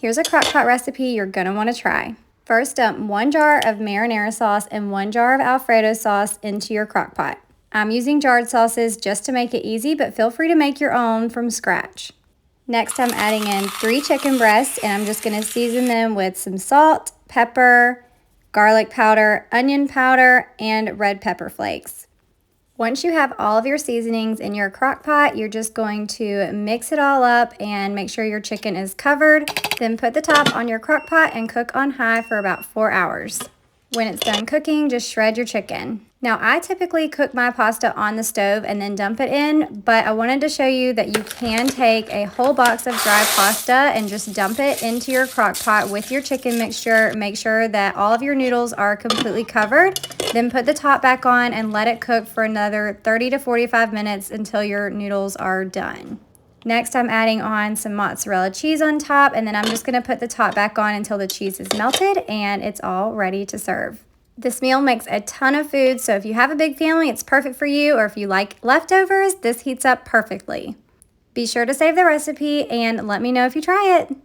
Here's a Crockpot recipe you're gonna wanna try. First, dump 1 jar of marinara sauce and 1 jar of Alfredo sauce into your Crockpot. I'm using jarred sauces just to make it easy, but feel free to make your own from scratch. Next, I'm adding in 3 chicken breasts, and I'm just gonna season them with some salt, pepper, garlic powder, onion powder, and red pepper flakes. Once you have all of your seasonings in your Crockpot, you're just going to mix it all up and make sure your chicken is covered. Then put the top on your Crockpot and cook on high for about 4 hours. When it's done cooking, just shred your chicken. Now, I typically cook my pasta on the stove and then dump it in, but I wanted to show you that you can take a whole box of dry pasta and just dump it into your Crockpot with your chicken mixture. Make sure that all of your noodles are completely covered. Then put the top back on and let it cook for another 30 to 45 minutes until your noodles are done. Next, I'm adding on some mozzarella cheese on top, and then I'm just gonna put the top back on until the cheese is melted and it's all ready to serve. This meal makes a ton of food, so if you have a big family, it's perfect for you, or if you like leftovers, this heats up perfectly. Be sure to save the recipe and let me know if you try it.